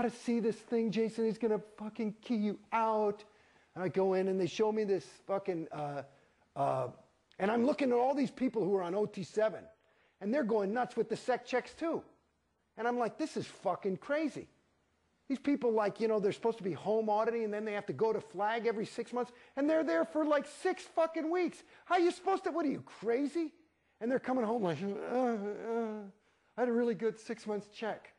to see this thing, Jason. He's going to fucking key you out. And I go in and they show me this fucking, and I'm looking at all these people who are on OT7 and they're going nuts with the sec checks too. And I'm like, this is fucking crazy. These people, like, you know, they're supposed to be home auditing and then they have to go to flag every 6 months and they're there for like 6 fucking weeks. How are you supposed to, what are you, crazy? And they're coming home like, I had a really good 6 months check.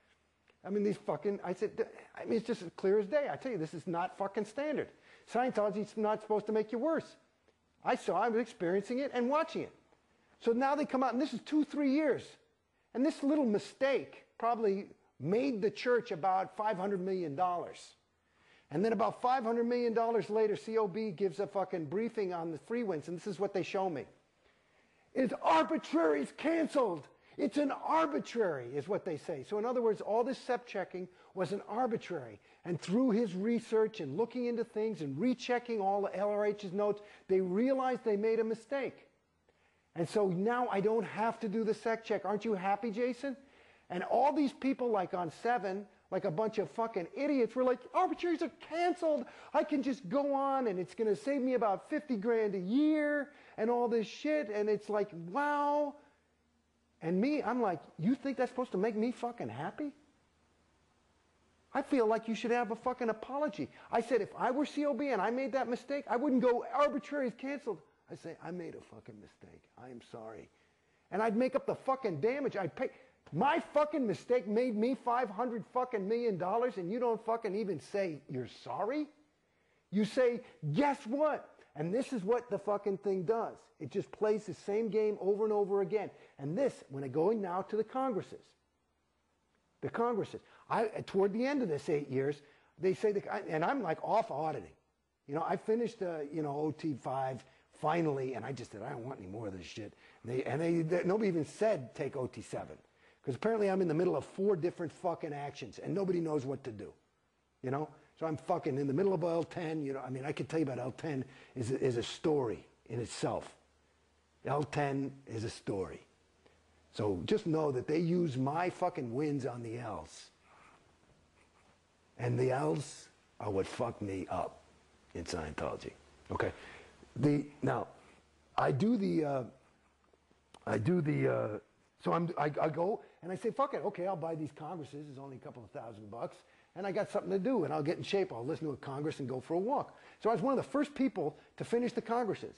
I mean, these fucking, I said, I mean, it's just as clear as day. I tell you, this is not fucking standard. Scientology's not supposed to make you worse. I was experiencing it and watching it. So now they come out, and this is 2-3 years. And this little mistake probably made the church about $500 million. And then about $500 million later, COB gives a fucking briefing on the free winds, and this is what they show me. It's arbitrary, it's canceled. It's an arbitrary, is what they say. So in other words, all this SEP checking was an arbitrary. And through his research and looking into things and rechecking all the LRH's notes, they realized they made a mistake. And so now I don't have to do the SEC check. Aren't you happy, Jason? And all these people like on 7, like a bunch of fucking idiots, were like, arbitraries are canceled. I can just go on and it's going to save me about 50 grand a year and all this shit. And it's like, wow. And me, I'm like, you think that's supposed to make me fucking happy? I feel like you should have a fucking apology. I said, if I were COB and I made that mistake, I wouldn't go, arbitrary is canceled. I say, I made a fucking mistake. I am sorry. And I'd make up the fucking damage. I'd pay. My fucking mistake made me $500 fucking million and you don't fucking even say you're sorry? You say, guess what? And this is what the fucking thing does. It just plays the same game over and over again. And this, when I go now to the Congresses, toward the end of this 8 years, they say, and I'm like off auditing. You know, I finished, OT5 finally, and I just said, I don't want any more of this shit. Nobody even said take OT7. Because apparently I'm in the middle of 4 different fucking actions, and nobody knows what to do. You know? So I'm fucking in the middle of L10, you know, I mean, I could tell you about L10 is a story in itself. L10 is a story. So just know that they use my fucking wins on the L's. And the L's are what fucked me up in Scientology. Okay? Now, I go and I say, fuck it, okay, I'll buy these Congresses, it's only a couple of $1,000, and I got something to do, and I'll get in shape, I'll listen to a Congress and go for a walk. So I was one of the first people to finish the Congresses.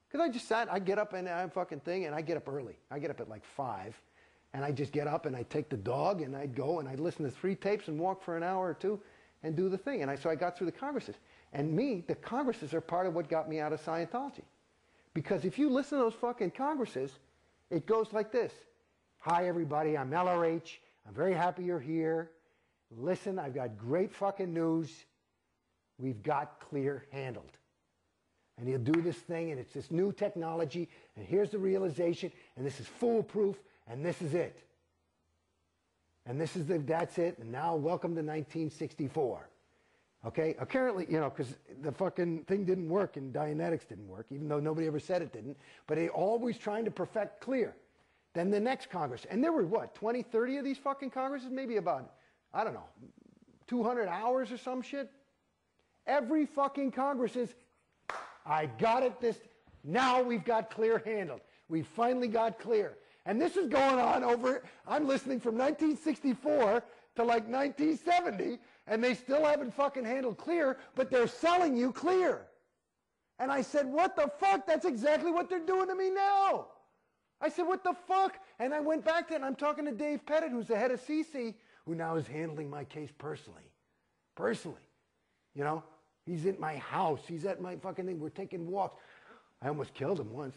Because I just sat, I get up and I fucking thing, and I get up early. I get up at like 5, and I just get up and I take the dog, and I'd go and I'd listen to 3 tapes and walk for an hour or 2 and do the thing. And so I got through the Congresses. And the Congresses are part of what got me out of Scientology. Because if you listen to those fucking Congresses, it goes like this. Hi, everybody. I'm LRH. I'm very happy you're here. Listen, I've got great fucking news. We've got clear handled. And he'll do this thing, and it's this new technology, and here's the realization, and this is foolproof, and this is it. And that's it, and now welcome to 1964. Okay? Apparently, you know, because the fucking thing didn't work, and Dianetics didn't work, even though nobody ever said it didn't, but they always trying to perfect clear. Then the next Congress, and there were what, 20, 30 of these fucking Congresses? Maybe about, I don't know, 200 hours or some shit? Every fucking Congress is, I got it now we've got clear handled. We finally got clear. And this is going on over, I'm listening from 1964 to like 1970, and they still haven't fucking handled clear, but they're selling you clear. And I said, what the fuck? That's exactly what they're doing to me now. I said, what the fuck? And I went back to it, and I'm talking to Dave Pettit, who's the head of CC, who now is handling my case personally. Personally. You know? He's in my house. He's at my fucking thing. We're taking walks. I almost killed him once.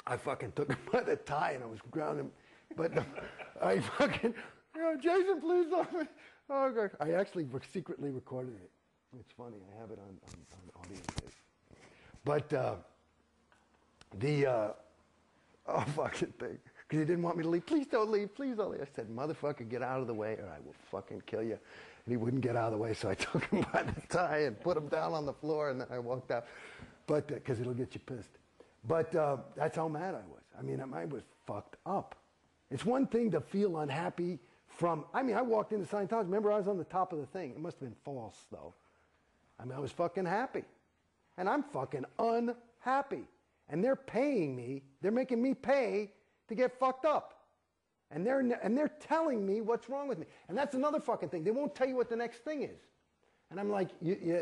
I fucking took him by the tie, and I was grounding him. But I fucking, Jason, please don't. Oh, God. I actually secretly recorded it. It's funny. I have it on audio tape. But oh, fucking thing. Because he didn't want me to leave. Please don't leave. Please don't leave. I said, motherfucker, get out of the way or I will fucking kill you. And he wouldn't get out of the way, so I took him by the tie and put him down on the floor, and then I walked out. But, because it'll get you pissed. But that's how mad I was. I mean, I was fucked up. It's one thing to feel unhappy I mean, I walked into Scientology. Remember, I was on the top of the thing. It must have been false, though. I mean, I was fucking happy. And I'm fucking unhappy. And they're paying me. They're making me pay to get fucked up. And they're telling me what's wrong with me. And that's another fucking thing. They won't tell you what the next thing is. And I'm like,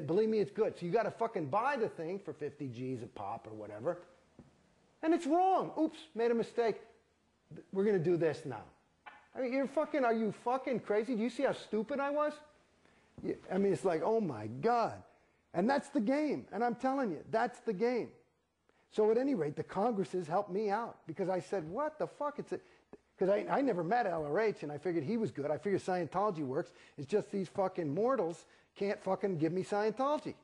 believe me, it's good. So you got to fucking buy the thing for 50 G's a pop or whatever. And it's wrong. Oops, made a mistake. We're going to do this now. I mean, are you fucking crazy? Do you see how stupid I was? I mean, it's like, oh my God. And that's the game. And I'm telling you, that's the game. So at any rate, the Congresses helped me out because I said, what the fuck? Because I never met LRH and I figured he was good. I figured Scientology works. It's just these fucking mortals can't fucking give me Scientology.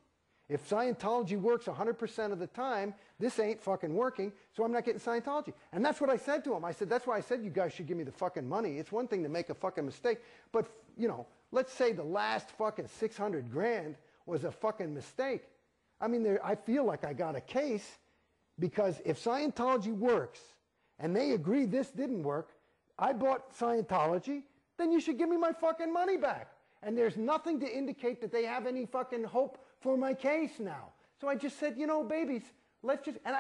If Scientology works 100% of the time, this ain't fucking working, so I'm not getting Scientology. And that's what I said to him. I said, that's why I said you guys should give me the fucking money. It's one thing to make a fucking mistake, but, you know, let's say the last fucking 600 grand was a fucking mistake. I mean, I feel like I got a case because if Scientology works and they agree this didn't work, I bought Scientology, then you should give me my fucking money back. And there's nothing to indicate that they have any fucking hope for my case now. So I just said, you know, babies, let's just, and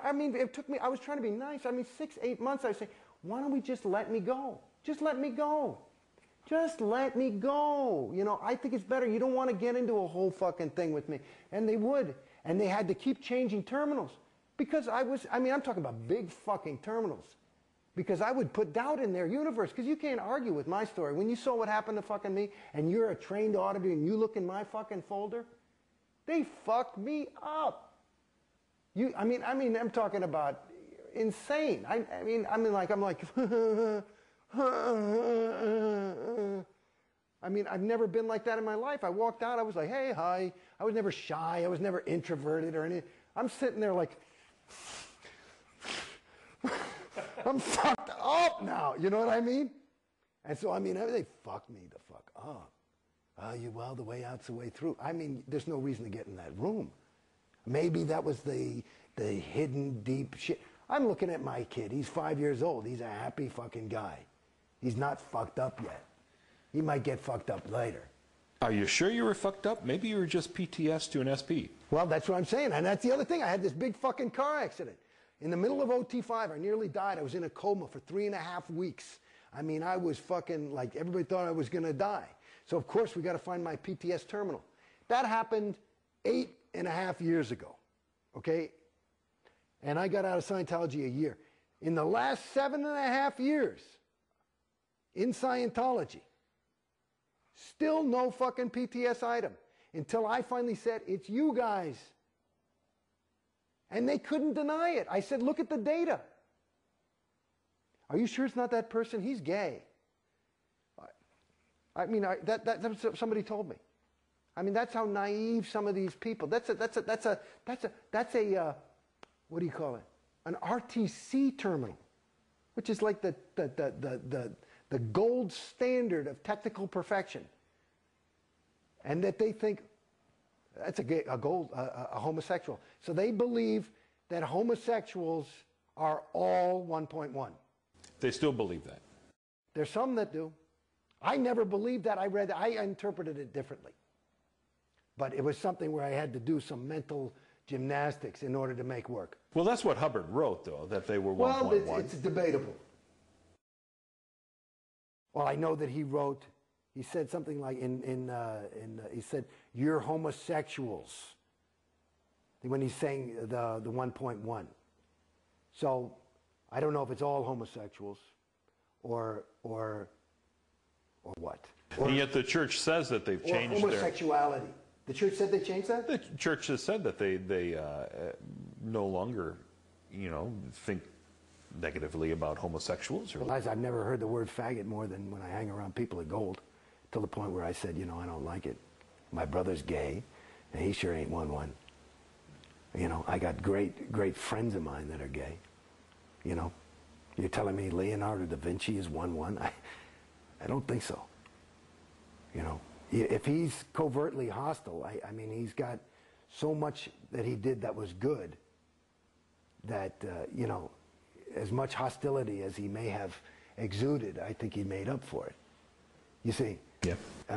I mean, it took me, I was trying to be nice. I mean, 6, 8 months, I was saying, why don't we just let me go? Just let me go. Just let me go. You know, I think it's better. You don't want to get into a whole fucking thing with me. And they would. And they had to keep changing terminals. Because I'm talking about big fucking terminals. Because I would put doubt in their universe. Because you can't argue with my story. When you saw what happened to fucking me, and you're a trained auditor, and you look in my fucking folder, they fucked me up. I'm talking about insane. I'm like, I mean, I've never been like that in my life. I walked out, I was like, hey, hi. I was never shy. I was never introverted or anything. I'm sitting there like, I'm fucked up now. You know what I mean? And so, I mean, they fucked me the fuck up. Well, the way out's the way through. I mean, there's no reason to get in that room. Maybe that was the hidden deep shit. I'm looking at my kid. He's 5 years old. He's a happy fucking guy. He's not fucked up yet. He might get fucked up later. Are you sure you were fucked up? Maybe you were just PTS to an SP. Well, that's what I'm saying. And that's the other thing. I had this big fucking car accident. In the middle of OT5, I nearly died. I was in a coma for 3.5 weeks. I mean, I was fucking like, everybody thought I was going to die. So, of course, we got to find my PTS terminal. That happened 8.5 years ago, okay? And I got out of Scientology a year. In the last 7.5 years in Scientology, still no fucking PTS item until I finally said, it's you guys. And they couldn't deny it. I said, look at the data. Are you sure it's not that person? He's gay. I mean, that's what somebody told me. I mean, that's how naive some of these people. That's a what do you call it? An RTC terminal, which is like the gold standard of technical perfection. And that they think that's a homosexual. So they believe that homosexuals are all 1.1. They still believe that. There's some that do. I never believed that. I interpreted it differently. But it was something where I had to do some mental gymnastics in order to make work. Well, that's what Hubbard wrote, though, that they were 1.1. Well, it's debatable. Well, I know that he wrote, he said something like, he said, you're homosexuals, when he's saying the 1.1. So, I don't know if it's all homosexuals or what. And yet the church says that they've changed homosexuality. The church said they changed that? The church has said that they no longer, think negatively about homosexuals. Well, I've never heard the word faggot more than when I hang around people at Gold, till the point where I said, I don't like it. My brother's gay, and he sure ain't 1.1. I got great friends of mine that are gay. You're telling me Leonardo da Vinci is 1.1? I don't think so. If he's covertly hostile, I mean, he's got so much that he did that was good that, as much hostility as he may have exuded, I think he made up for it. You see? Yeah.